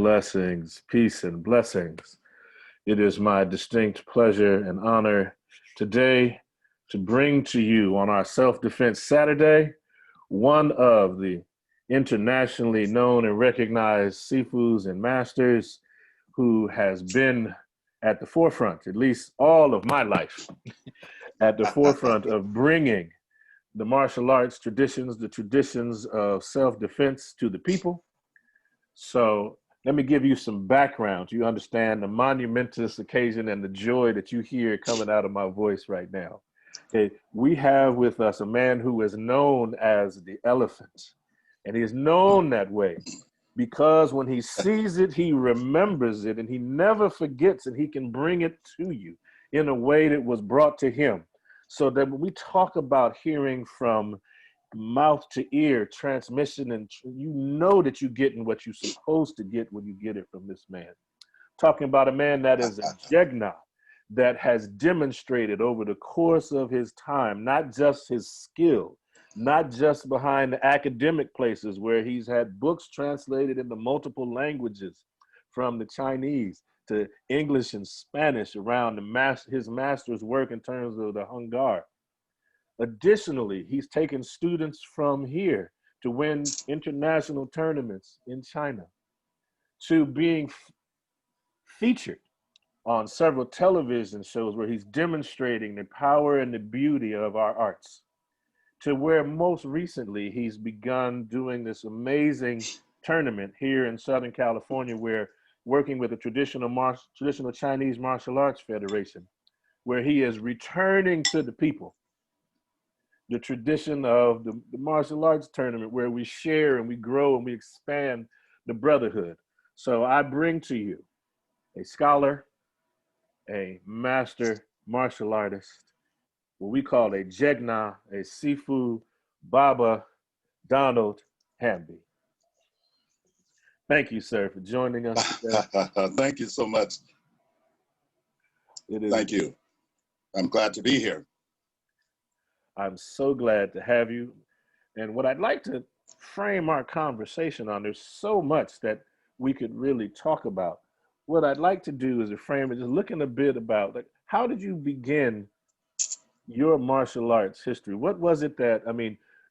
blessings, peace and blessings. It is my distinct pleasure and honor today to bring to you on our Self-Defense Saturday, one of the internationally known and recognized Sifus and masters who has been at the forefront, at least all of my life, at the forefront of bringing the martial arts traditions, the traditions of self-defense to the people. So let me give you some background so you understand the monumentous occasion and the joy that you hear coming out of my voice right now. Okay, we have with us a man who is known as the elephant, and he is known that way because when he sees it, he remembers it, and he never forgets, and he can bring it to you in a way that was brought to him. So that when we talk about hearing from mouth to ear transmission, and you know that you're getting what you're supposed to get when you get it from this man. Talking about a man that is a Jegna, that has demonstrated over the course of his time, not just his skill, not just behind the academic places where he's had books translated into multiple languages, from the Chinese to English and Spanish around his master's work in terms of the Hungar. Additionally, he's taken students from here to win international tournaments in China, to being featured on several television shows where he's demonstrating the power and the beauty of our arts, to where most recently he's begun doing this amazing tournament here in Southern California, where working with the traditional Chinese Martial Arts Federation, where he is returning to the people the tradition of the martial arts tournament, where we share and we grow and we expand the brotherhood. So I bring to you a scholar, a master martial artist, what we call a Jegna, a Sifu, Baba, Donald Hamby. Thank you, sir, for joining us today. Thank you so much. Thank you. I'm glad to be here. I'm so glad to have you. And what I'd like to frame our conversation on, there's so much that we could really talk about. What I'd like to do is to frame it, just looking a bit about, like, how did you begin your martial arts history? What was it that,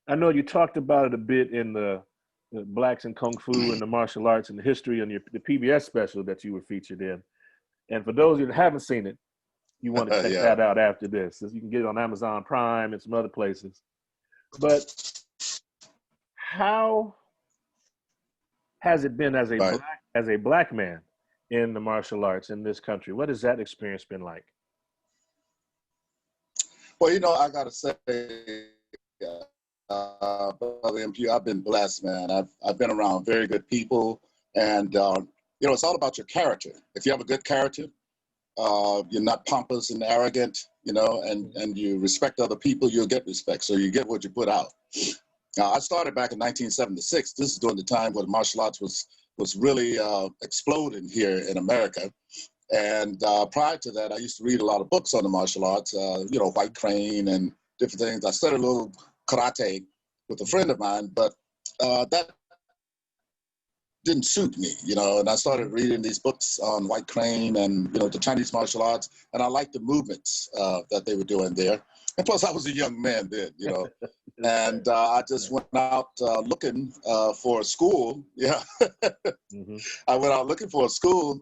I know you talked about it a bit in the Blacks in Kung Fu and the martial arts and the history on the PBS special that you were featured in. And for those of you that haven't seen it, you want to check that out after this. You can get it on Amazon Prime and some other places. But how has it been as a black man in the martial arts in this country? What has that experience been like? Well, I got to say, Brother MP, I've been blessed, man. I've been around very good people, and it's all about your character. If you have a good character, you're not pompous and arrogant, and you respect other people, you'll get respect. So you get what you put out. Now, I started back in 1976. This is during the time where the martial arts was really exploding here in America. And prior to that, I used to read a lot of books on the martial arts, White Crane and different things. I studied a little karate with a friend of mine, but that didn't suit me, and I started reading these books on White Crane and, the Chinese martial arts, and I liked the movements that they were doing there. And plus, I was a young man then, and I just went out looking for a school. Yeah. Mm-hmm. I went out looking for a school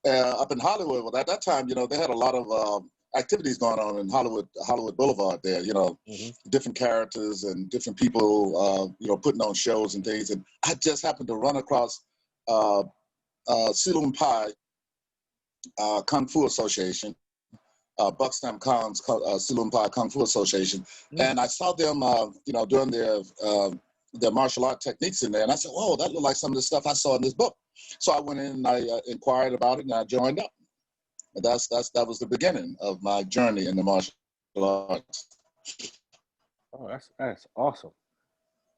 up in Hollywood. Well, at that time, they had a lot of activities going on in Hollywood Boulevard there, Mm-hmm. different characters and different people, putting on shows and things. And I just happened to run across Silum Pai Kung Fu Association, Buxton Khan's Silum Pai Kung Fu Association. Mm-hmm. And I saw them, doing their martial art techniques in there. And I said, whoa, that looked like some of the stuff I saw in this book. So I went in and I inquired about it and I joined up. And that was the beginning of my journey in the martial arts. Oh, that's awesome.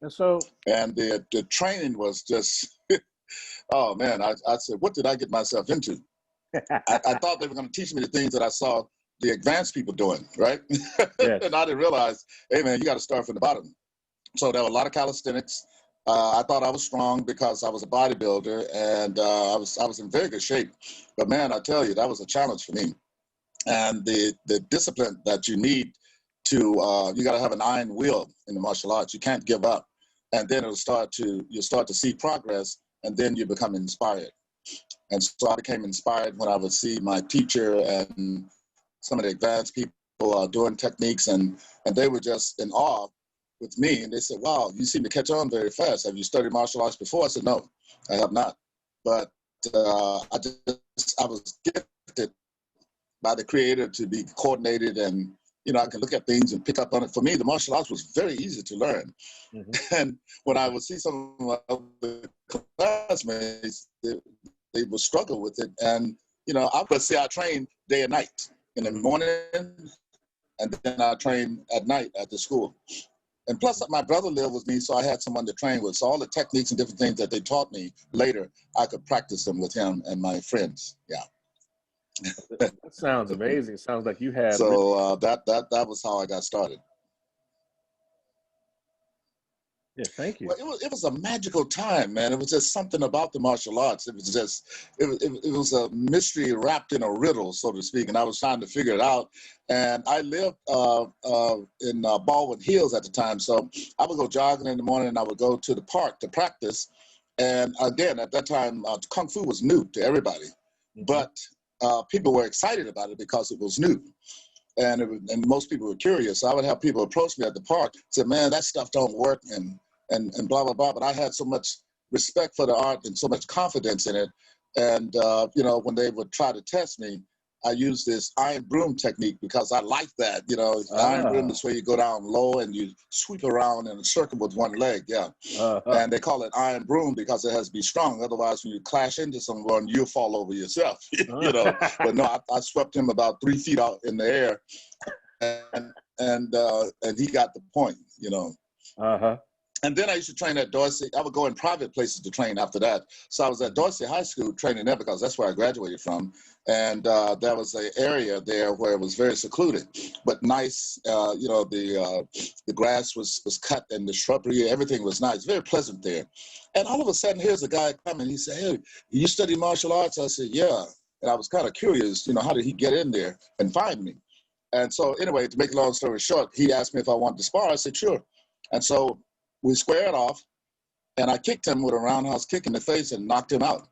And the training was just, oh man, I said, what did I get myself into? I thought they were going to teach me the things that I saw the advanced people doing, right? Yes. And I didn't realize, hey man, you got to start from the bottom. So there were a lot of calisthenics, I thought I was strong because I was a bodybuilder, and I was in very good shape. But man, I tell you, that was a challenge for me. And the discipline that you need to you got to have an iron will in the martial arts. You can't give up, and then you'll start to see progress, and then you become inspired. And so I became inspired when I would see my teacher and some of the advanced people doing techniques, and they were just in awe with me. And they said, "Wow, you seem to catch on very fast. Have you studied martial arts before?" I said, "No, I have not. But I was gifted by the creator to be coordinated, and I can look at things and pick up on it. For me, the martial arts was very easy to learn." Mm-hmm. And when I would see some of my other classmates, they would struggle with it. And I trained day and night, in the morning, and then I trained at night at the school. And plus, my brother lived with me, so I had someone to train with. So all the techniques and different things that they taught me later, I could practice them with him and my friends. Yeah. That sounds amazing. It sounds like you had. So that was how I got started. Yeah, thank you. Well, it was a magical time, man. It was just something about the martial arts. It was a mystery wrapped in a riddle, so to speak. And I was trying to figure it out. And I lived in Baldwin Hills at the time, so I would go jogging in the morning, and I would go to the park to practice. And again, at that time, Kung Fu was new to everybody, but people were excited about it because it was new. And most people were curious. So I would have people approach me at the park, say, "Man, that stuff don't work," and blah, blah, blah. But I had so much respect for the art and so much confidence in it. And, when they would try to test me, I used this iron broom technique because I like that. Iron broom is where you go down low and you sweep around in a circle with one leg. Yeah. And they call it iron broom because it has to be strong. Otherwise, when you clash into someone, you'll fall over yourself. But no, I swept him about 3 feet out in the air, and he got the point. And then I used to train at Dorsey. I would go in private places to train after that. So I was at Dorsey High School training there because that's where I graduated from. And there was an area there where it was very secluded, but nice. The grass was cut and the shrubbery, everything was nice, very pleasant there. And all of a sudden, here's a guy coming. He said, "Hey, you study martial arts?" I said, "Yeah." And I was kind of curious, how did he get in there and find me? And so anyway, to make a long story short, he asked me if I wanted to spar. I said, "Sure." And so we squared off, and I kicked him with a roundhouse kick in the face and knocked him out.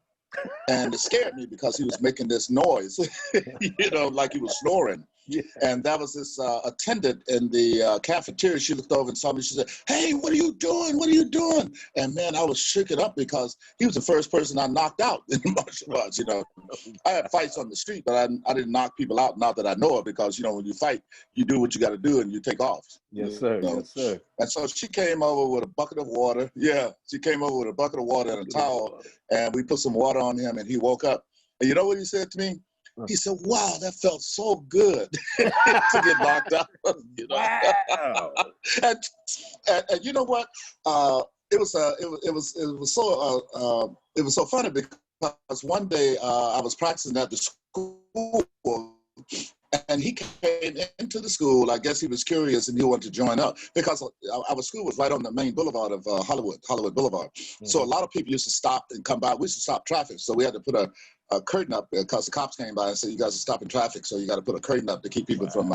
And it scared me because he was making this noise, like he was snoring. Yeah. And that was this attendant in the cafeteria. She looked over and saw me. She said, "Hey, what are you doing? What are you doing?" And man, I was shaken up because he was the first person I knocked out in the martial arts. I had fights on the street, but I didn't knock people out, not that I know of, because when you fight, you do what you got to do and you take off. Yes, sir. Yes, sir. And so she came over with a bucket of water. Yeah, she came over with a bucket of water and a towel, and we put some water on him, and he woke up. And you know what he said to me? He said, "Wow, that felt so good to get knocked out." Wow. and you know what? It was so funny because one day I was practicing at the school, and he came into the school. I guess he was curious and he wanted to join up because our school was right on the main boulevard of Hollywood Boulevard. Mm-hmm. So a lot of people used to stop and come by. We used to stop traffic, so we had to put a curtain up because the cops came by and said, "You guys are stopping traffic, so you got to put a curtain up to keep people from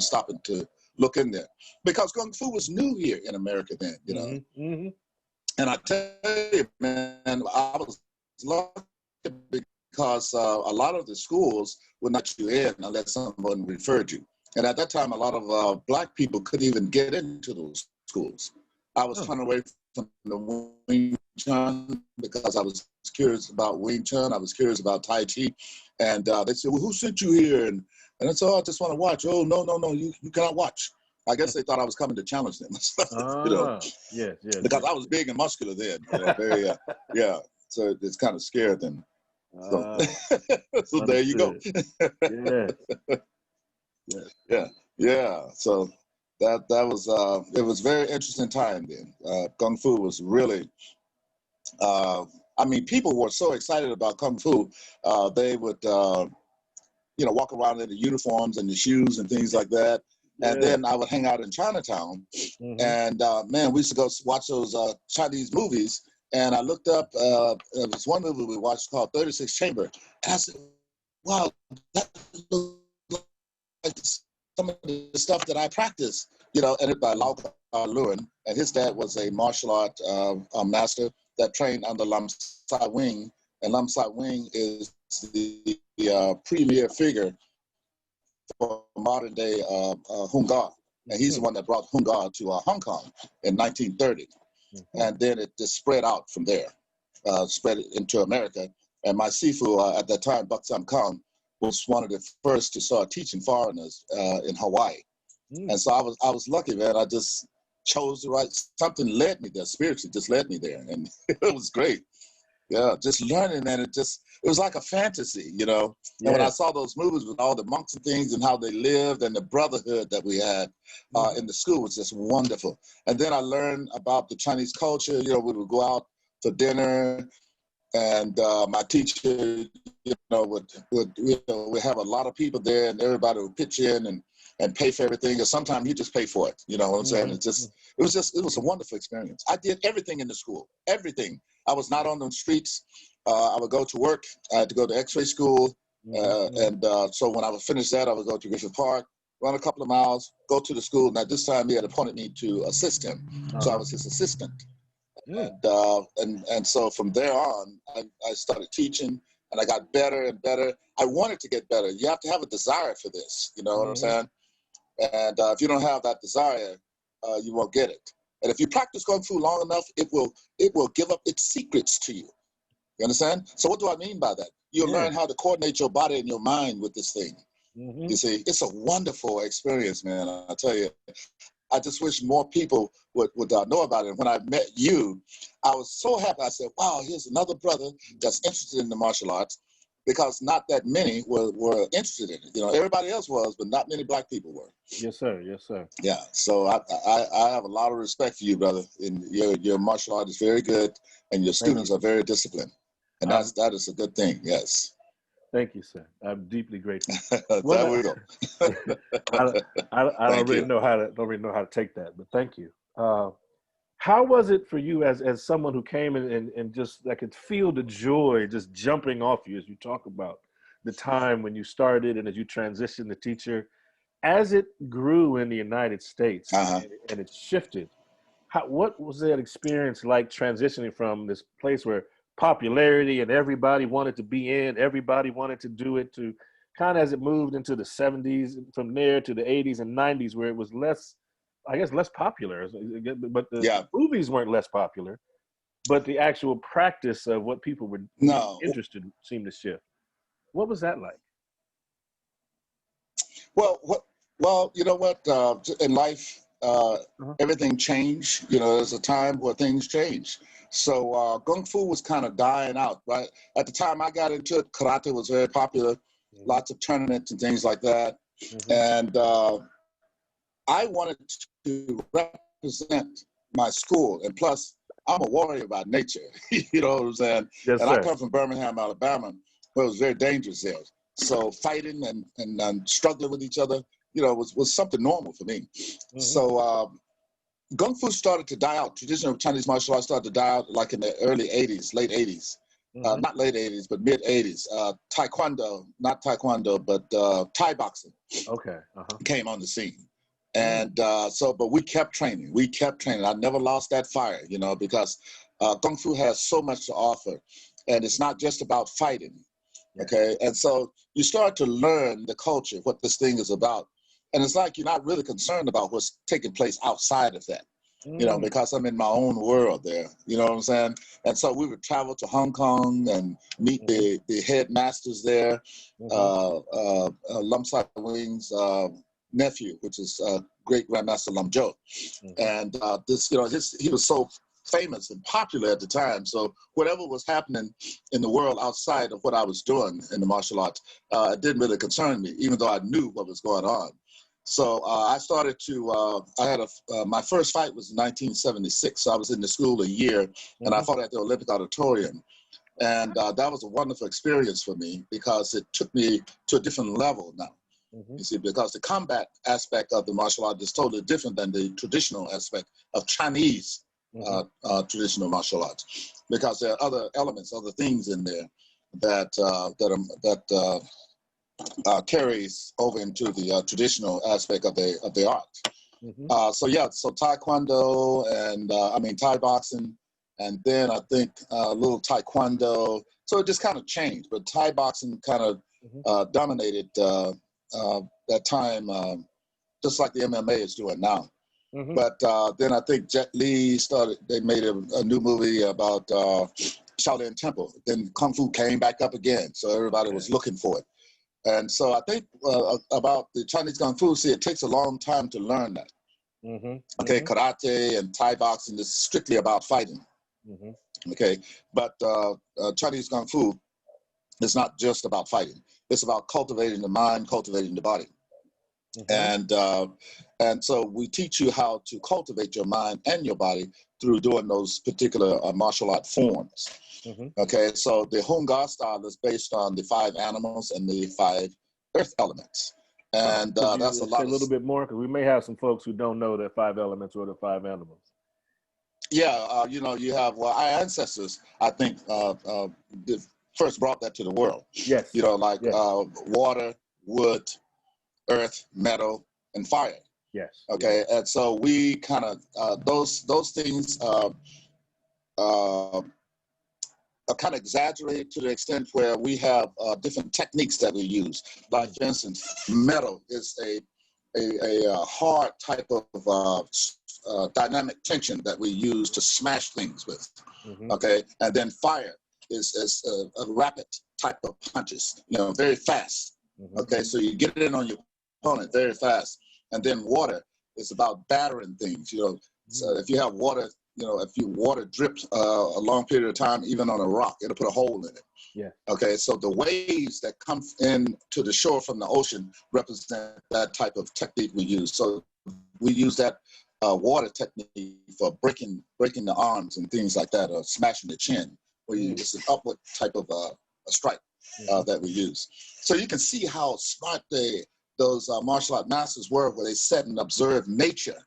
stopping to look in there," because Kung Fu was new here in America then. Mm-hmm. And I tell you, man, I was lucky because a lot of the schools would not let you in unless someone referred you. And at that time, a lot of Black people couldn't even get into those schools. I was turned away from the Wing Chun because I was curious about Wing Chun. I was curious about Tai Chi. And they said, "Well, who sent you here?" And I said, "Oh, I just want to watch." "Oh, no, you cannot watch." I guess they thought I was coming to challenge them. Yes. Because I was big and muscular then. Very, yeah. So it's kind of scared them. So, so there you go. Yeah. So that was it was very interesting time then. Kung Fu was really. People were so excited about Kung Fu. They would, walk around in the uniforms and the shoes and things like that. And Yeah. then I would hang out in Chinatown, Mm-hmm. and man, we used to go watch those Chinese movies. And I looked up, there was one movie we watched called 36 Chamber. And I said, wow, that looks like some of the stuff that I practice, you know, and it by Lau Luen. And his dad was a martial art master that trained under Lam Sai Wing. And Lam Sai Wing is the premier figure for modern day Hung Gar. And he's the one that brought Hung Gar to Hong Kong in 1930. And then it just spread out from there, spread into America. And my Sifu at that time, Bak Sam Kong, was one of the first to start teaching foreigners in Hawaii. And so I was lucky, man. I just chose the right, something led me there, spiritually just led me there. And it was great. Yeah, just learning, and it was like a fantasy, you know. And when I saw those movies with all the monks and things and how they lived and the brotherhood that we had in the school was just wonderful. And then I learned about the Chinese culture. You know, we would go out for dinner, and my teacher, you know, would have a lot of people there, and everybody would pitch in and pay for everything. Or sometimes you just pay for it. You know what I'm saying? It was a wonderful experience. I did everything in the school, everything. I was not on the streets. I would go to work. I had to go to X-ray school. So when I would finish that, I would go to Griffith Park, run a couple of miles, go to the school. And at this time, he had appointed me to assist him. So I was his assistant. And so from there on, I started teaching, and I got better and better. I wanted to get better. You have to have a desire for this. You know what I'm saying? And if you don't have that desire, you won't get it. And if you practice Kung Fu long enough, it will give up its secrets to you. You understand? So what do I mean by that? You'll learn how to coordinate your body and your mind with this thing. You see, it's a wonderful experience, man. I tell you, I just wish more people would know about it. When I met you, I was so happy. I said, wow, here's another brother that's interested in the martial arts, because not that many were interested in it. You know, everybody else was, but not many black people were. Yes, sir. Yes, sir. Yeah. So I have a lot of respect for you, brother. And your martial art is very good, and your students are very disciplined. And that is a good thing. Yes. Thank you, sir. I'm deeply grateful. There we go. I don't really know how to take that, but thank you. How was it for you as someone who came in and just, I could feel the joy just jumping off you as you talk about the time when you started and as you transitioned to teacher, as it grew in the United States and it shifted. What was that experience like, transitioning from this place where popularity and everybody wanted to be in, everybody wanted to do it, to kind of as it moved into the 70s, from there to the 80s and 90s, where it was less popular, but the movies weren't less popular, but the actual practice of what people were interested in seemed to shift. What was that like? Well, you know what? In life, everything changed. You know, there's a time where things change. So Kung Fu was kind of dying out, right? At the time I got into it, karate was very popular, lots of tournaments and things like that. And I wanted to represent my school. And plus, I'm a warrior by nature, you know what I'm saying? Yes, and sir. I come from Birmingham, Alabama, where it was very dangerous there. So fighting and struggling with each other, you know, was something normal for me. So Kung Fu started to die out. Traditional Chinese martial arts started to die out like in the early 80s, late 80s. Not late 80s, but mid 80s. Taekwondo, not Taekwondo, but Thai boxing came on the scene. And but we kept training. I never lost that fire, you know, because Kung Fu has so much to offer. And it's not just about fighting, okay? And so you start to learn the culture, what this thing is about. And it's like you're not really concerned about what's taking place outside of that, you know, because I'm in my own world there, you know what I'm saying? And so we would travel to Hong Kong and meet the headmasters there, Lam Sai Wing's nephew, which is great Grandmaster Lam Jo. And this, you know, he was so famous and popular at the time. So whatever was happening in the world outside of what I was doing in the martial arts, it didn't really concern me, even though I knew what was going on. So I started to, my first fight was in 1976. So I was in the school a year, and I fought at the Olympic Auditorium. And that was a wonderful experience for me because it took me to a different level now. You see, because the combat aspect of the martial art is totally different than the traditional aspect of Chinese traditional martial arts, because there are other elements, other things in there that carries over into the traditional aspect of the art. So Taekwondo and I mean Thai boxing, and then I think a little Taekwondo. So it just kind of changed, but Thai boxing kind of dominated that time, just like the MMA is doing now. But then I think Jet Li started. They made a new movie about Shaolin Temple. Then Kung Fu came back up again, so everybody was looking for it. And so I think about the Chinese Kung Fu, see, it takes a long time to learn that. Okay, karate and Thai boxing is strictly about fighting. Okay, but Chinese Kung Fu is not just about fighting. It's about cultivating the mind, cultivating the body. And so we teach you how to cultivate your mind and your body through doing those particular martial art forms. Okay, so the Hung Gar style is based on the 5 animals and the 5 earth elements. And that's a lot. A little bit more, because we may have some folks who don't know that 5 elements or the 5 animals. Yeah, you know, you have, well, our ancestors, I think, first brought that to the world. Yes. You know, like water, wood, earth, metal, and fire. Yes. Okay, and so we kind of those things are kind of exaggerated to the extent where we have different techniques that we use. Like, for instance, metal is a hard type of dynamic tension that we use to smash things with. Okay, and then fire is a rapid type of punches, you know, very fast. Okay, so you get it in on your opponent very fast. And then water is about battering things, you know. So if you have water, you know, if you water drips a long period of time, even on a rock, it'll put a hole in it. Yeah. Okay, so the waves that come in to the shore from the ocean represent that type of technique we use. So we use that water technique for breaking the arms and things like that, or smashing the chin. It's an upward type of a strike that we use. So you can see how smart those martial art masters were, where they sat and observed nature.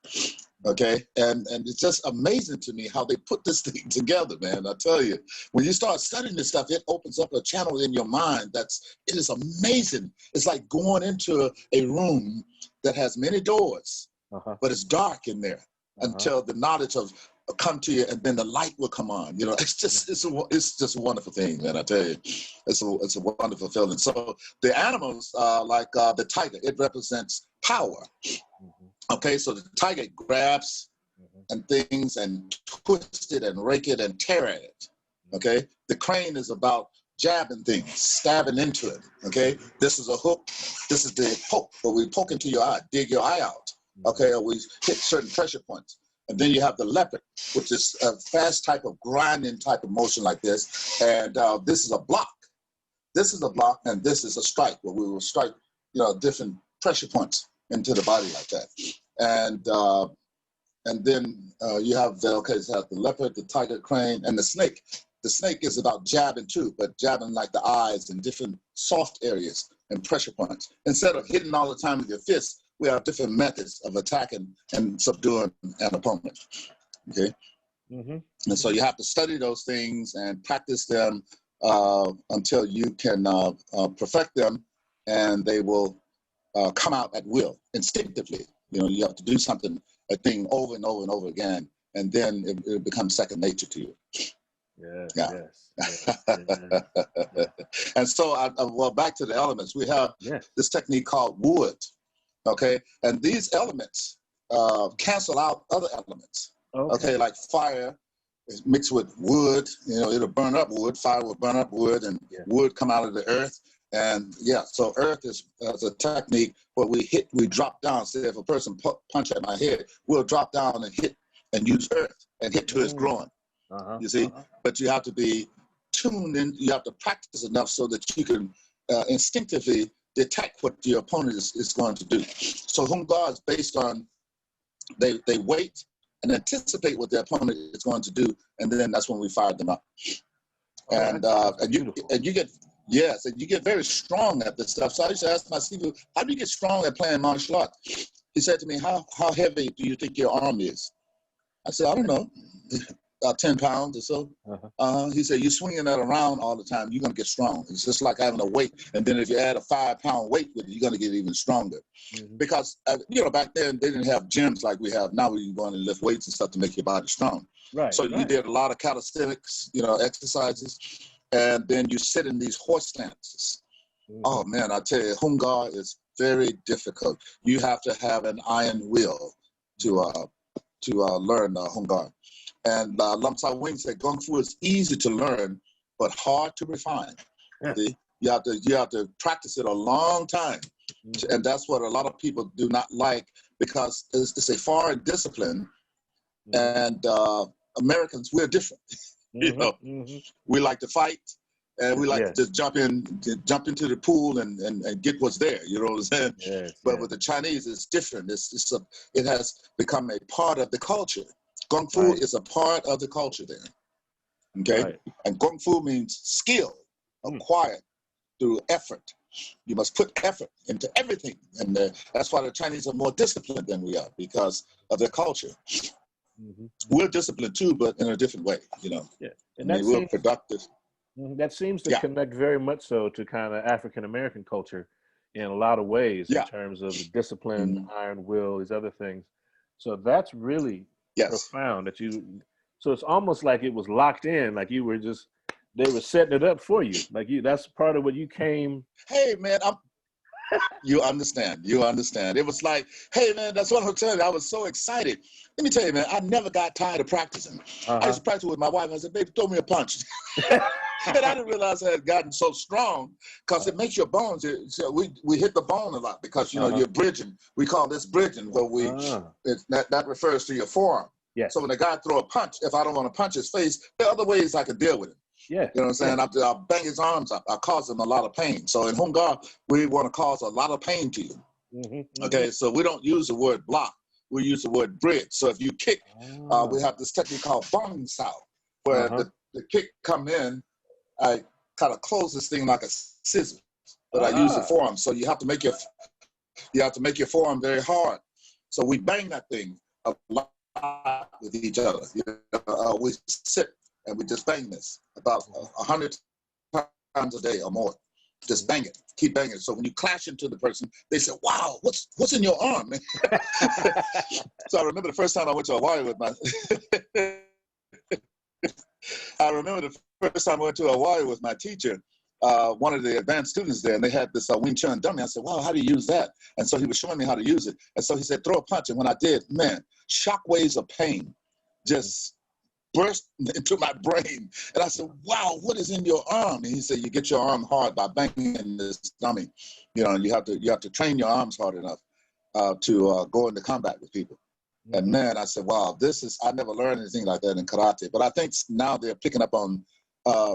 Okay, and it's just amazing to me how they put this thing together, man. I tell you, when you start studying this stuff, it opens up a channel in your mind it is amazing. It's like going into a room that has many doors, but it's dark in there until the knowledge of come to you, and then the light will come on. You know, it's just a wonderful thing, man. I tell you, it's a wonderful feeling. So the animals, like the tiger, it represents power. Okay, so the tiger grabs and things and twist it and rake it and tear at it. Okay, the crane is about jabbing things, stabbing into it. Okay, this is a hook. This is the poke, where we poke into your eye, dig your eye out. Okay, or we hit certain pressure points. And then you have the leopard, which is a fast type of grinding type of motion like this. And this is a block. This is a block, and this is a strike, where we will strike, you know, different pressure points into the body like that. And then you have so you have the leopard, the tiger, crane, and the snake. The snake is about jabbing too, but jabbing like the eyes and different soft areas and pressure points. Instead of hitting all the time with your fists, we have different methods of attacking and subduing an opponent. Okay, and so you have to study those things and practice them until you can perfect them, and they will come out at will, instinctively. You know, you have to do a thing over and over and over again, and then it becomes second nature to you. Yes. And so, well, back to the elements. We have this technique called wood. Okay, and these elements cancel out other elements. Okay, like fire is mixed with wood. You know, it'll burn up wood. Fire will burn up wood, and wood come out of the earth. And so earth is a technique where we drop down. Say if a person punch at my head, we'll drop down and hit and use earth and hit to his groin. You see, but you have to be tuned in. You have to practice enough so that you can instinctively detect what your opponent is going to do. So Hung Gar is based on they wait and anticipate what their opponent is going to do, and then that's when we fire them up. And you get Yes, and you get very strong at this stuff. So I used to ask my Sifu, how do you get strong at playing martial arts? He said to me, how heavy do you think your arm is? I said, I don't know, about 10 pounds or so. He said, you're swinging that around all the time, you're going to get strong. It's just like having a weight. And then if you add a 5-pound weight with it, you're going to get even stronger. Because, back then, they didn't have gyms like we have now where you go in and lift weights and stuff to make your body strong. So you did a lot of calisthenics, exercises. And then you sit in these horse stances. Oh, man, I tell you, Hungar is very difficult. You have to have an iron will to learn Hungar. And Lam Sa Wing said, Kung Fu is easy to learn, but hard to refine. See? You have to practice it a long time. And that's what a lot of people do not like, because it's a foreign discipline. And Americans, we're different. We like to fight, and we like to just jump into the pool and get what's there. You know what I'm saying? But with the Chinese, it's different. It has become a part of the culture. Kung Fu is a part of the culture there. Okay, and Kung Fu means skill acquired through effort. You must put effort into everything, and that's why the Chinese are more disciplined than we are, because of their culture. We're disciplined too, but in a different way, And we're productive. That seems to connect very much so to kind of African American culture in a lot of ways, in terms of the discipline, iron will, these other things. So that's really profound that so it's almost like it was locked in, like they were setting it up for you. Like that's part of what you came. Hey man, you understand. It was like, hey man, that's what I'm telling you. I was so excited. Let me tell you, man, I never got tired of practicing. I used to practice with my wife. I said, baby, throw me a punch. And I didn't realize I had gotten so strong, because it makes your bones. So we hit the bone a lot, because you're bridging. We call this bridging, where that refers to your forearm. So when a guy throw a punch, if I don't want to punch his face, there are other ways I can deal with it. You know what I'm saying? I'll bang his arms up. I'll cause him a lot of pain. So in Hungar, we want to cause a lot of pain to you. Okay, so we don't use the word block. We use the word bridge. So if you kick, we have this technique called bong sao, where the kick come in, I kind of close this thing like a scissors, but I use the forearm. So you have to make your forearm very hard. So we bang that thing a lot with each other. We sit and we just bang this about 100 times a day or more. Just bang it, keep banging. So when you clash into the person, they say, "Wow, what's in your arm?" So I remember the first time I went to Hawaii with my. Teacher. One of the advanced students there, and they had this Wing Chun dummy. I said, "Wow, how do you use that?" And so he was showing me how to use it. And so he said, "Throw a punch." And when I did, man, shockwaves of pain just burst into my brain. And I said, "Wow, what is in your arm?" And he said, "You get your arm hard by banging this dummy. And you have to train your arms hard enough to go into combat with people." And man, I said, "Wow, I never learned anything like that in karate." But I think now they're picking up on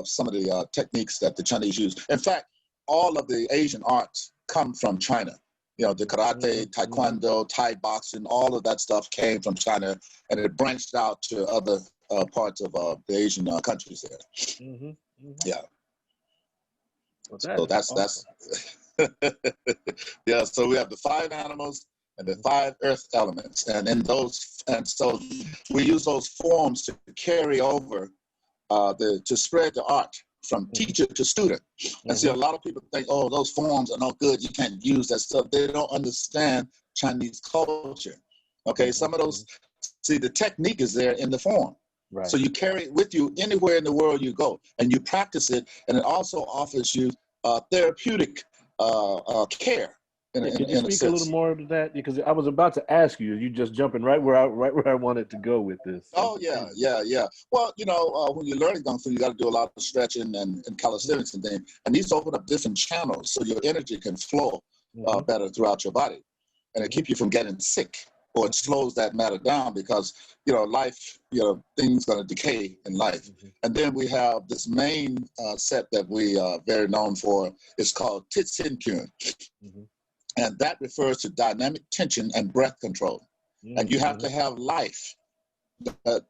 some of the techniques that the Chinese use. In fact, all of the Asian arts come from China. The karate, taekwondo, Thai boxing, all of that stuff came from China, and it branched out to other parts of the Asian countries there. Yeah. So that's yeah. So we have the 5 animals and the 5 earth elements, and so we use those forms to carry over to spread the art from teacher to student. And see, a lot of people think, "Oh, those forms are no good. You can't use that stuff." They don't understand Chinese culture. Okay, some of those. See, the technique is there in the form. So you carry it with you anywhere in the world you go, and you practice it, and it also offers you therapeutic care. Can you speak a little more to that? Because I was about to ask you, you just jumping right where I wanted to go with this. Oh yeah. Well, when you're learning Kung Fu, you got to do a lot of stretching and calisthenics and things, and these open up different channels, so your energy can flow better throughout your body, and it keeps you from getting sick, or it slows that matter down, because life, things gonna decay in life. And then we have this main set that we are very known for. It's called Tit Sin Kyun. And that refers to dynamic tension and breath control. And you have to have life. Not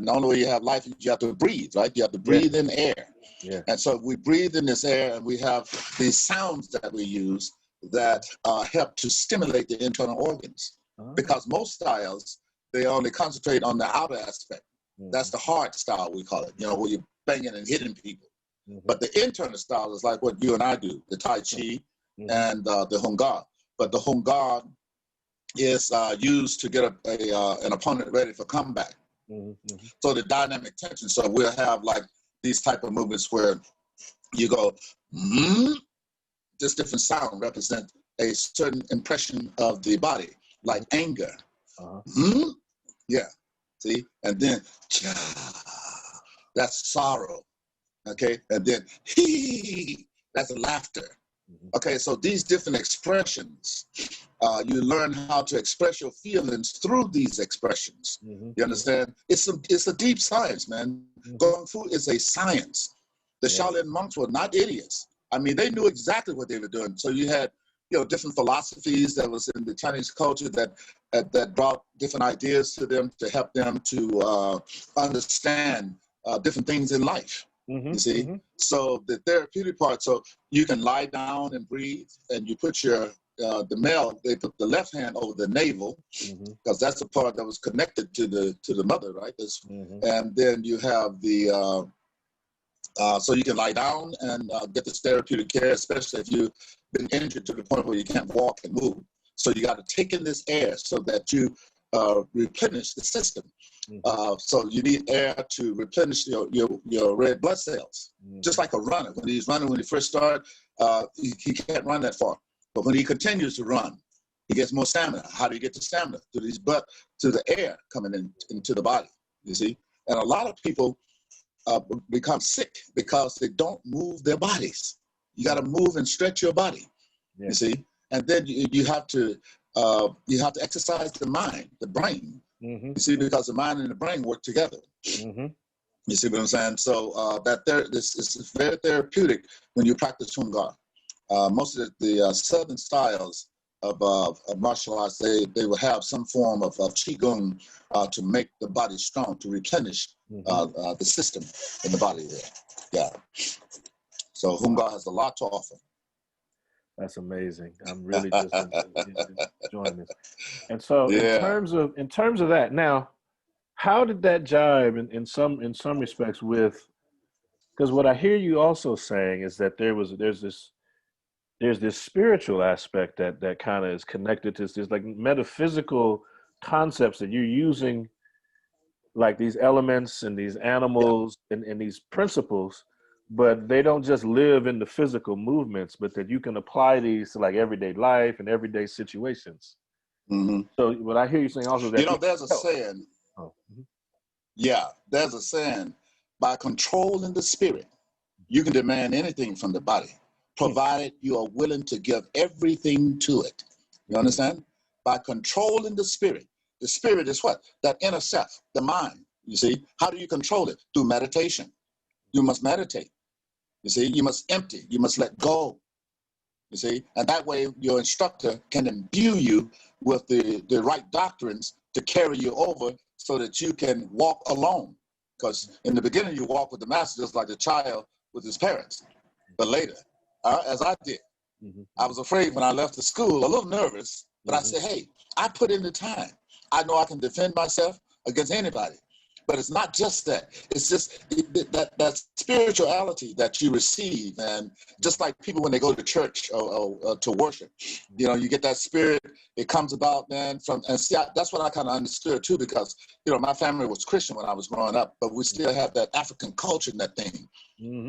only you have life, you have to breathe, right? You have to breathe in air. Yeah. And so we breathe in this air, and we have these sounds that we use that help to stimulate the internal organs. Oh. Because most styles, they only concentrate on the outer aspect. Mm-hmm. That's the hard style, we call it, you know, where you're banging and hitting people. Mm-hmm. But the internal style is like what you and I do, the Tai Chi Mm-hmm. and the Hung Gar. But the Hung Gar is used to get an opponent ready for combat. Mm-hmm. So the dynamic tension. So we'll have like these type of movements where you go, this different sound represent a certain impression of the body, like anger. Yeah, see? And then, that's sorrow, okay? And then, that's laughter. Okay, so these different expressions, you learn how to express your feelings through these expressions. You understand? It's a deep science, man. Kung Fu is a science. The Shaolin monks were not idiots. I mean, they knew exactly what they were doing. So you had, you know, different philosophies that was in the Chinese culture that brought different ideas to them to help them to understand different things in life. You see? So the therapeutic part, so you can lie down and breathe, and you put your, the male, they put the left hand over the navel, because that's the part that was connected to the mother, right? And then you have the, so you can lie down and get this therapeutic care, especially if you've been injured to the point where you can't walk and move. So you got to take in this air so that you replenish the system. So you need air to replenish your red blood cells. Just like a runner. When he's running, when he first starts, he can't run that far. But when he continues to run, he gets more stamina. How do you get the stamina? To the air coming into the body, you see? And a lot of people become sick because they don't move their bodies. You got to move and stretch your body, you see? And then you have to exercise the mind, the brain, you see, because the mind and the brain work together. You see what I'm saying? So this is very therapeutic when you practice Hung Gar. Most of the southern styles of martial arts, they will have some form of qigong to make the body strong, to replenish the system in the body there. Yeah. So Hung Gar has a lot to offer. That's amazing. I'm really just enjoying this. And so, in terms of that, now, how did that jibe in some respects with? Because what I hear you also saying is that there's this spiritual aspect that kind of is connected to this, like metaphysical concepts that you're using, like these elements and these animals and these principles, but they don't just live in the physical movements, but that you can apply these to like everyday life and everyday situations. So what I hear you saying also that, you know, there's a saying. There's a saying: by controlling the spirit, you can demand anything from the body, provided you are willing to give everything to it. You understand? By controlling the spirit is what? That inner self, the mind. You see? How do you control it? Through meditation. You must meditate. You see? You must empty. You must let go. You see? And that way your instructor can imbue you with the right doctrines to carry you over so that you can walk alone. Because in the beginning you walk with the master just like a child with his parents. But later, as I did, I was afraid when I left the school, a little nervous, but I said, hey, I put in the time. I know I can defend myself against anybody. But it's not just that. It's just that spirituality that you receive. And just like people when they go to church or to worship, you know, you get that spirit. It comes about, man, that's what I kind of understood too, because, you know, my family was Christian when I was growing up, but we still have that African culture in that thing.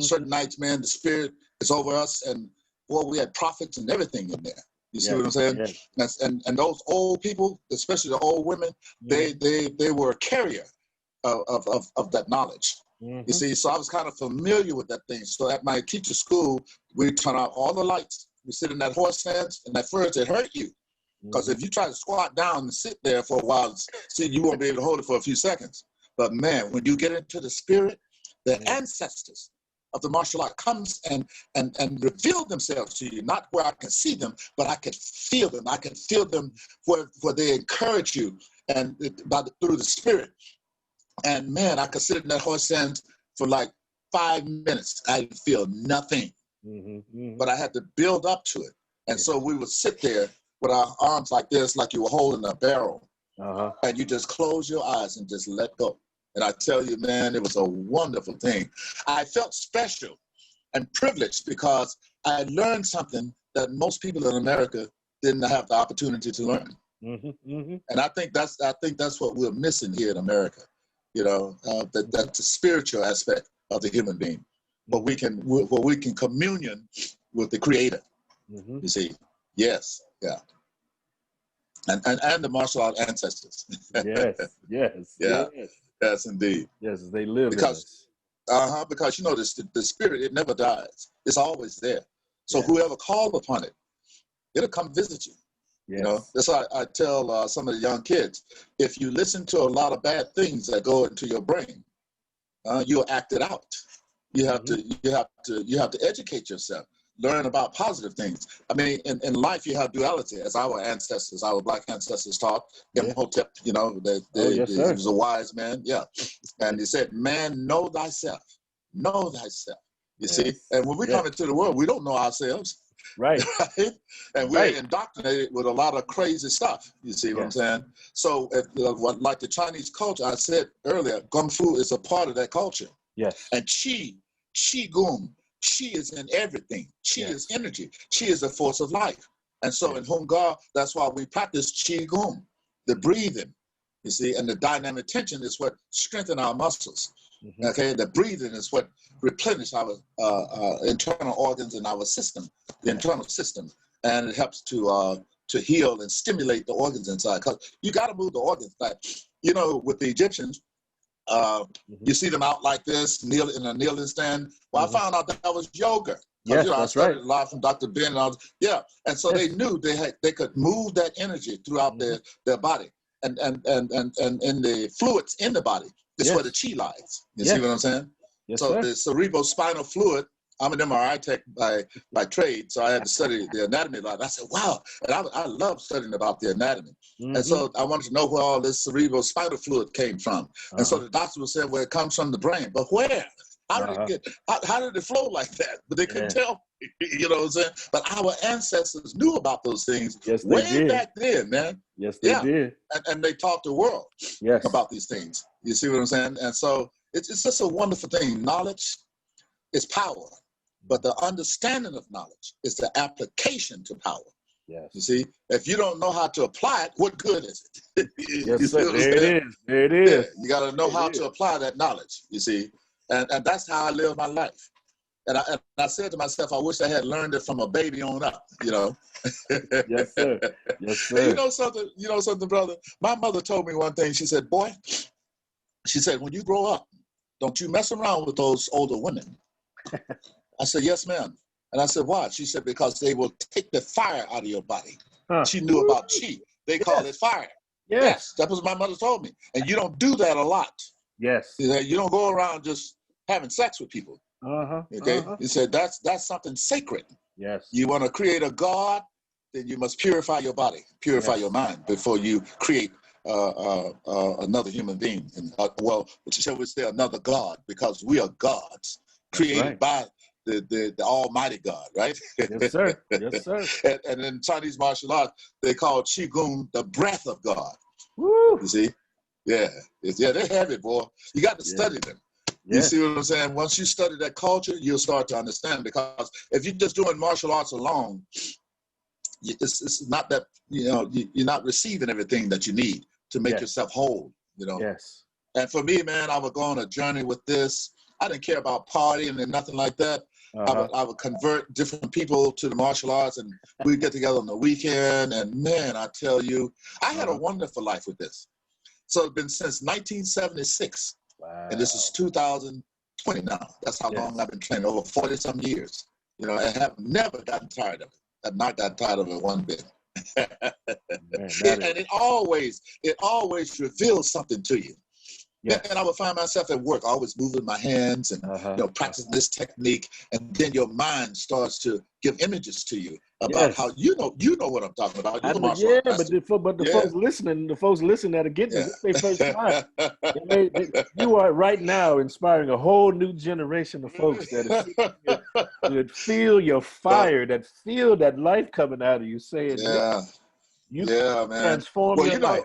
Certain nights, man, the spirit is over us, and boy, we had prophets and everything in there. You see what I'm saying? And those old people, especially the old women, they were a carrier of that knowledge. You see, so I was kind of familiar with that thing. So at my teacher school, we turn out all the lights. We sit in that horse stance, and at first it hurt you. Because if you try to squat down and sit there for a while, see, you won't be able to hold it for a few seconds. But man, when you get into the spirit, the ancestors of the martial art comes and reveal themselves to you, not where I can see them, but I can feel them. I can feel them where they encourage you through the spirit. And man, I could sit in that horse stand for like 5 minutes, I didn't feel nothing. But I had to build up to it. And so we would sit there with our arms like this, like you were holding a barrel. And you just close your eyes and just let go. And I tell you, man, it was a wonderful thing. I felt special and privileged because I learned something that most people in America didn't have the opportunity to learn. And I think that's what we're missing here in America. You know, that's the spiritual aspect of the human being, where we can communion with the Creator. You see, yes, yeah, and the martial art ancestors. Yes, indeed. Yes, they live because because you know the spirit, it never dies. It's always there. So whoever called upon it, it'll come visit you. You know, that's why I tell some of the young kids, if you listen to a lot of bad things that go into your brain, you'll act it out. You have to educate yourself, learn about positive things. I mean, in life you have duality, as our ancestors, our black ancestors taught. Imhotep, you know, he was a wise man, and he said, "Man, know thyself, know thyself." You see, and when we come into the world, we don't know ourselves. Right. Right? And we're indoctrinated with a lot of crazy stuff. You see what I'm saying? So, like the Chinese culture, I said earlier, Kung Fu is a part of that culture. Yes. And Qi Gong, Qi is in everything. Qi is energy. Qi is the force of life. And so in Hung Gar, that's why we practice Qi Gong, the breathing, you see, and the dynamic tension is what strengthens our muscles. Okay, the breathing is what replenishes our internal organs in our system, the internal system, and it helps to heal and stimulate the organs inside. Because you got to move the organs. Like, you know, with the Egyptians, you see them out like this, kneel in a kneeling stand. Well, I found out that was yoga. Yes, you know, that's I studied a lot from Dr. Ben and all. And so they knew they could move that energy throughout their body, and in the fluids in the body. It's where the chi lies. You see what I'm saying? Yes, so sir. the cerebrospinal fluid. I'm an MRI tech by trade, so I had to study the anatomy a lot. I said, wow, and I love studying about the anatomy. And so I wanted to know where all this cerebrospinal fluid came from. And so the doctor was saying, well, it comes from the brain. But where? How did it flow like that? But they couldn't tell me, you know what I'm saying? But our ancestors knew about those things way back then, man. Yes, they did. And they taught the world about these things. You see what I'm saying? And so it's just a wonderful thing. Knowledge is power, but the understanding of knowledge is the application to power. Yes. You see, if you don't know how to apply it, what good is it? Yes, sir. There it is. Yeah, you got to know how to apply that knowledge, you see. And that's how I live my life. And I said to myself, I wish I had learned it from a baby on up, you know. Yes, sir. Yes, sir. And you know something, brother? My mother told me one thing. She said, boy, she said, when you grow up, don't you mess around with those older women. I said, yes, ma'am. And I said, why? She said, because they will take the fire out of your body. She knew about chi. They call it fire. Yes, that was what my mother told me. And you don't do that a lot. Yes. You don't go around just having sex with people. Okay. He said that's something sacred. Yes. You want to create a God, then you must purify your body, purify your mind before you create another human being. And well, shall we say another God, because we are gods created by the Almighty God, right? Yes, sir. Yes, sir. And in Chinese martial arts, they call Qigong the breath of God. Woo. You see? Yeah, they're heavy, boy. You got to study them. You see what I'm saying? Once you study that culture, you'll start to understand. Because if you're just doing martial arts alone, it's not that, you know, you're not receiving everything that you need to make yourself whole, you know? Yes. And for me, man, I would go on a journey with this. I didn't care about partying and nothing like that. I would convert different people to the martial arts, and we'd get together on the weekend. And man, I tell you, I had a wonderful life with this. So it's been since 1976. Wow. And this is 2020 now. That's how long I've been training, over 40-some years. You know, I have never gotten tired of it. I've not gotten tired of it one bit. And it always reveals something to you. Yes. And I would find myself at work, always moving my hands and you know, practicing this technique, and then your mind starts to give images to you about how Yes. you know what I'm talking about. You're I the know, martial yeah, art master. but the Yeah, folks listening that are getting this, yeah. it's their first time. You are right now inspiring a whole new generation of folks that are sitting here that feel your But fire, that feel that life coming out of you, saying, "Yes, yeah, you can yeah, man. transform Well, your life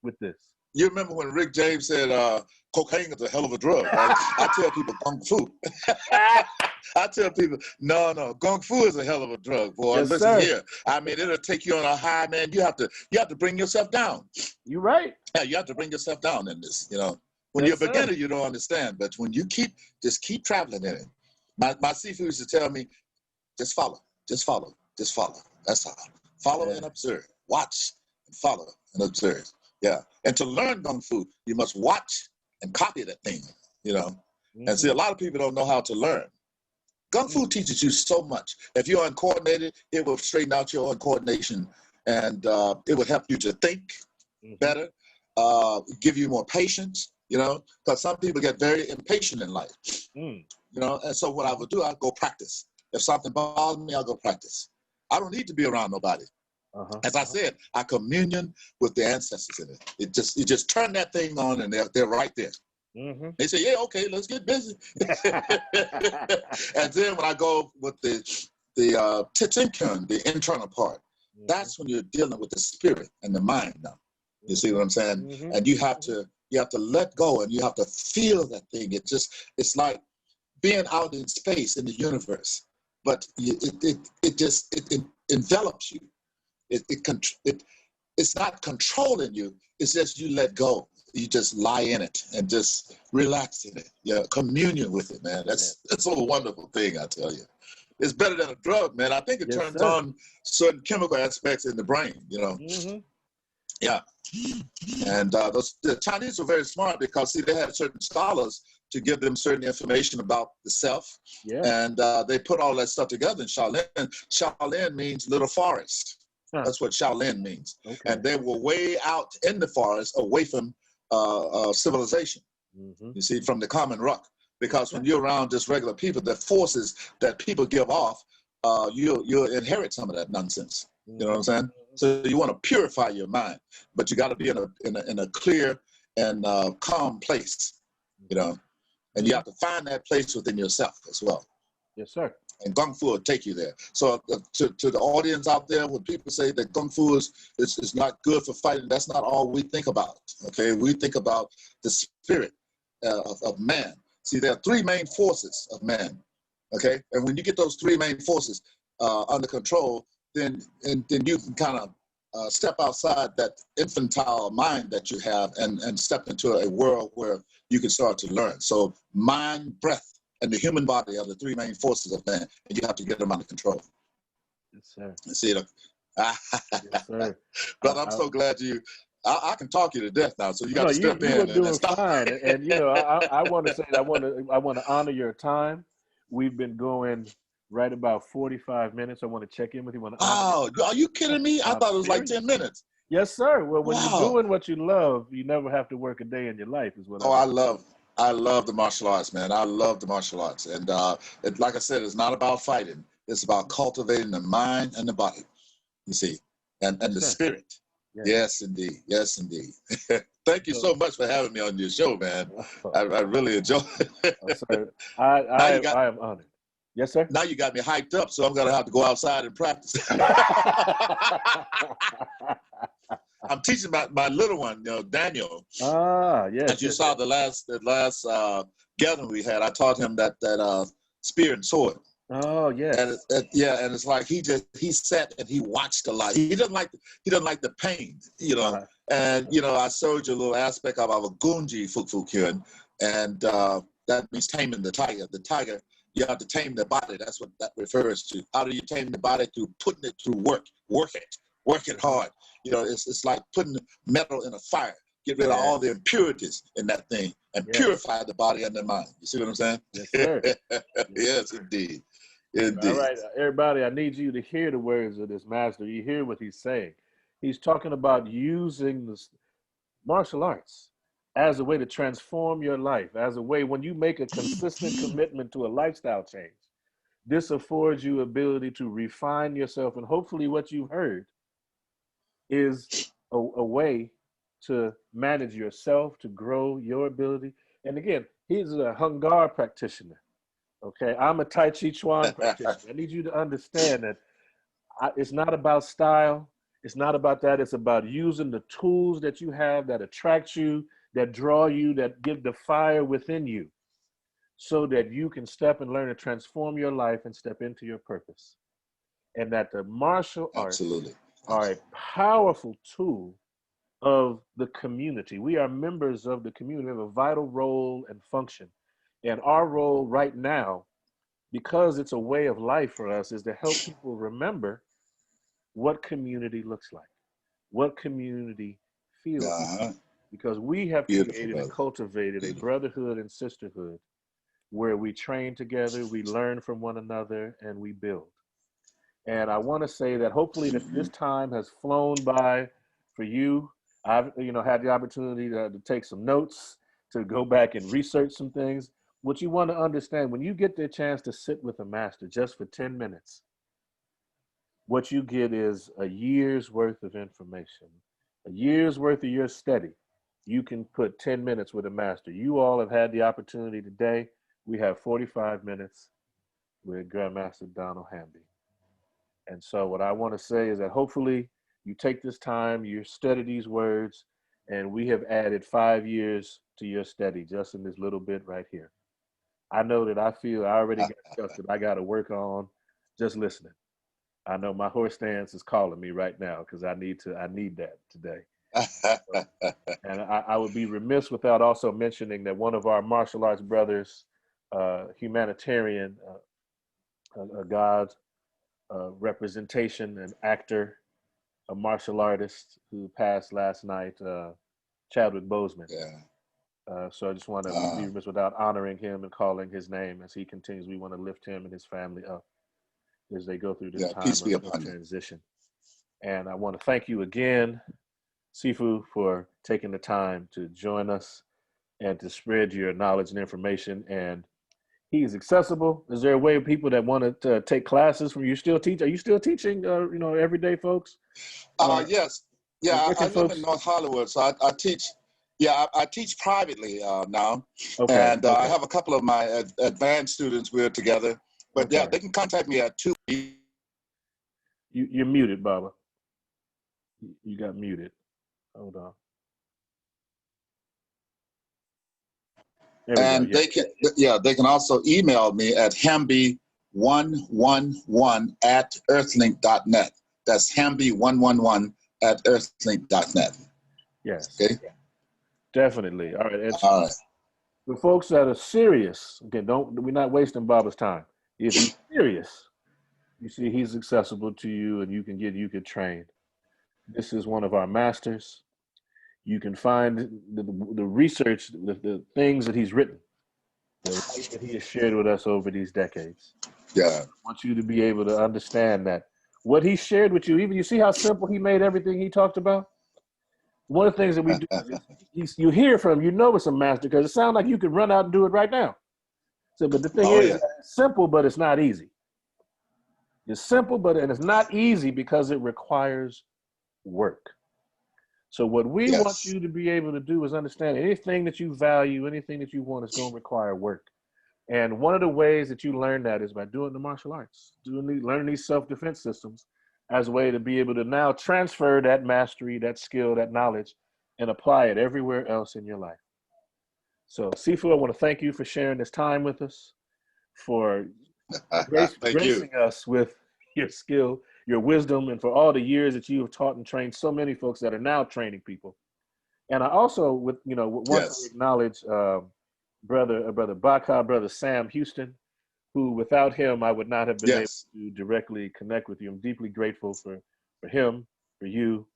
with this." you remember when Rick James said cocaine is a hell of a drug, right? I tell people kung fu. I tell people, no, kung fu is a hell of a drug, boy. Yes, Listen sir. here. I mean, it'll take you on a high, man. You have to bring yourself down. You're right. Yeah, you have to bring yourself down in this. When you're a Yes, sir. beginner, you don't understand, but when you just keep traveling in it. My Sifu used to tell me, just follow, just follow, just follow. That's all. Follow Yeah. and observe. Watch and follow and observe. Yeah. And to learn kung fu, you must watch and copy that thing. And see, a lot of people don't know how to learn. Kung Fu teaches you so much. If you're uncoordinated, it will straighten out your uncoordination, and it will help you to think better, give you more patience, because some people get very impatient in life, and so what I would do, I'll go practice. If something bothers me, I'll go practice. I don't need to be around nobody. As I said, I communion with the ancestors in it. You just turn that thing on, and they're right there. They say, yeah, okay, let's get busy. And then when I go with the Titinkun, the internal part, that's when you're dealing with the spirit and the mind now. You see what I'm saying? And you have to let go, and you have to feel that thing. It's like being out in space in the universe, but it envelops you. It's not controlling you. It's just you let go. You just lie in it and just relax in it. Yeah, communion with it, man. That's a wonderful thing, I tell you. It's better than a drug, man. I think it turns on certain chemical aspects in the brain. Yeah. And the Chinese were very smart because, see, they had certain scholars to give them certain information about the self. Yeah. And they put all that stuff together in Shaolin. Shaolin means little forest. That's what Shaolin means. Okay. And they were way out in the forest, away from civilization. You see, from the common ruck. Because when you're around just regular people, the forces that people give off, you'll inherit some of that nonsense. You know what I'm saying? So you want to purify your mind, but you got to be in a clear and calm place, and you have to find that place within yourself as well. Yes, sir. And Kung Fu will take you there. So to the audience out there, when people say that Kung Fu is not good for fighting, that's not all we think about. Okay, we think about the spirit of man. See, there are three main forces of man. Okay, and when you get those three main forces under control, then you can kind of step outside that infantile mind that you have and step into a world where you can start to learn. So mind, breath, and the human body are the three main forces of man, and you have to get them under control. Yes, sir. See, yes, sir. But I'm so glad I can talk you to death now, so you got to step in. You are doing and stop. fine, and I want to say I want to honor your time. We've been going right about 45 minutes. I want to check in with you. Oh, are you kidding me? I thought it was like 10 minutes. Yes, sir. Well, when you're doing what you love, you never have to work a day in your life, is what I love the martial arts, man. I love the martial arts. And like I said, it's not about fighting. It's about cultivating the mind and the body, you see, and the spirit. Yes, indeed. Yes, indeed. Thank you so much for having me on your show, man. I really enjoy it. Sir, I am honored. Yes, sir. Now you got me hyped up, so I'm going to have to go outside and practice. I'm teaching my little one, Daniel. Yes. As you saw the last gathering we had, I taught him that spear and sword. Oh, yes. And and it's like he sat and he watched a lot. He doesn't like the pain, And I showed you a little aspect of our Gunji Fukyun, and that means taming the tiger. The tiger, you have to tame the body. That's what that refers to. How do you tame the body? Through putting it through work it hard. It's like putting metal in a fire. Get rid of all the impurities in that thing and purify the body and the mind. You see what I'm saying? Yes, sir. Yes, indeed. Indeed. All right, everybody, I need you to hear the words of this master. You hear what he's saying. He's talking about using the martial arts as a way to transform your life, as a way when you make a consistent commitment to a lifestyle change, this affords you ability to refine yourself, and hopefully what you've heard is a way to manage yourself, to grow your ability. And again, he's a Hungar practitioner. Okay, I'm a Tai Chi Chuan practitioner. I need you to understand that it's not about style. It's not about that. It's about using the tools that you have that attract you, that draw you, that give the fire within you, so that you can step and learn to transform your life and step into your purpose. And that the martial arts Absolutely. are a powerful tool of the community. We are members of the community. We have a vital role and function. And our role right now, because it's a way of life for us, is to help people remember what community looks like, what community feels like. Uh-huh. Because we have Beautiful, created and brother. cultivated a Beautiful. brotherhood and sisterhood where we train together, we learn from one another, and we build. And I want to say that hopefully that Mm-hmm. this time has flown by for you. I've had the opportunity to take some notes, to go back and research some things. What you want to understand, when you get the chance to sit with a master just for 10 minutes, what you get is a year's worth of information, a year's worth of your study. You can put 10 minutes with a master. You all have had the opportunity today. We have 45 minutes with Grandmaster Donald Hamby. And so what I want to say is that hopefully you take this time, you study these words, and we have added 5 years to your study just in this little bit right here. I know that I feel I already got stuff that I got to work on just listening. I know my horse stance is calling me right now because I need that today. And I would be remiss without also mentioning that one of our martial arts brothers, humanitarian, a God representation, an actor, a martial artist who passed last night, Chadwick Boseman. Yeah. So I just want to be remiss without honoring him and calling his name as he continues. We want to lift him and his family up as they go through this Yeah. time Peace be of upon you. transition. And I want to thank you again, Sifu, for taking the time to join us and to spread your knowledge and information. And he is accessible. Is there a way of people that want to take classes from you? Still teach? Are you still teaching? Everyday folks. Yes. And Yeah. where I can live in folks? North Hollywood, so I teach. Yeah, I teach privately now, Okay. and I Okay. have a couple of my advanced students. We're together, but yeah, Okay. they can contact me at 2. You're muted, Baba. You got muted. Hold on. There we go. And Yeah. they can also email me at hamby111@earthlink.net. That's hamby111@earthlink.net. Yes. Okay. Definitely. All right. It's All right. the folks that are serious. Again, we're not wasting Baba's time. If you're serious, you see he's accessible to you and you can train. This is one of our masters. You can find the research, the things that he's written, the light that he has shared with us over these decades. Yeah. I want you to be able to understand that what he shared with you, even you see how simple he made everything he talked about? One of the things that we do is you hear from him, you know it's a master because it sounds like you could run out and do it right now. So, but the thing Oh is, yeah. it's simple, but it's not easy. It's simple, and it's not easy because it requires work. So what we want Yes. you to be able to do is understand anything that you value, anything that you want is going to require work. And one of the ways that you learn that is by doing the martial arts, learning these self-defense systems as a way to be able to now transfer that mastery, that skill, that knowledge, and apply it everywhere else in your life. So Sifu, I want to thank you for sharing this time with us, for Thank you. gracing us with your skill, your wisdom, and for all the years that you have taught and trained so many folks that are now training people. And I also want to Yes. acknowledge brother Baka, brother Sam Houston, who without him I would not have been able Yes. to directly connect with you. I'm deeply grateful for him, for you,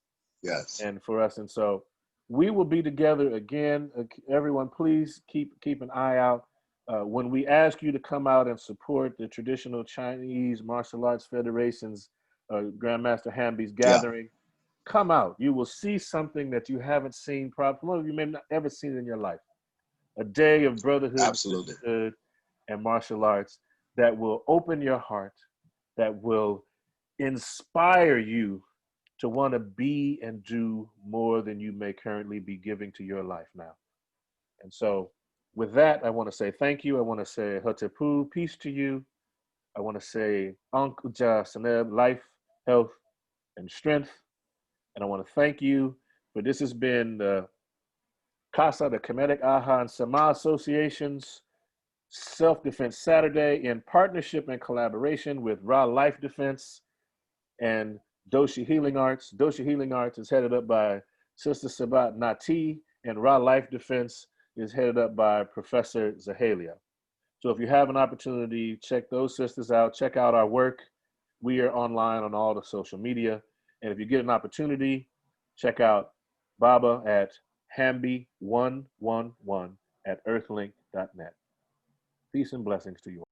Yes. and for us. And so we will be together again. Everyone, please keep an eye out. When we ask you to come out and support the traditional Chinese Martial Arts Federation's Grandmaster Hamby's Yeah. gathering, come out. You will see something that you haven't seen, probably you may not ever seen in your life. A day of brotherhood and Absolutely. sisterhood and martial arts that will open your heart, that will inspire you to want to be and do more than you may currently be giving to your life now. And so with that, I want to say thank you. I want to say Hatepu, peace to you. I want to say Uncle Ja Seneb, life, health, and strength. And I want to thank you for this has been the KhASA, the Kemetic Aha and Sama Association's Self-Defense Saturday in partnership and collaboration with Ra Life Defense and Doshi Healing Arts. Doshi Healing Arts is headed up by Sister Sabat Nau-T, and Ra Life Defense is headed up by Professor Zahalia. So if you have an opportunity, check those sisters out. Check out our work. We are online on all the social media. And if you get an opportunity, check out Baba at Hamby111 at earthlink.net. Peace and blessings to you all.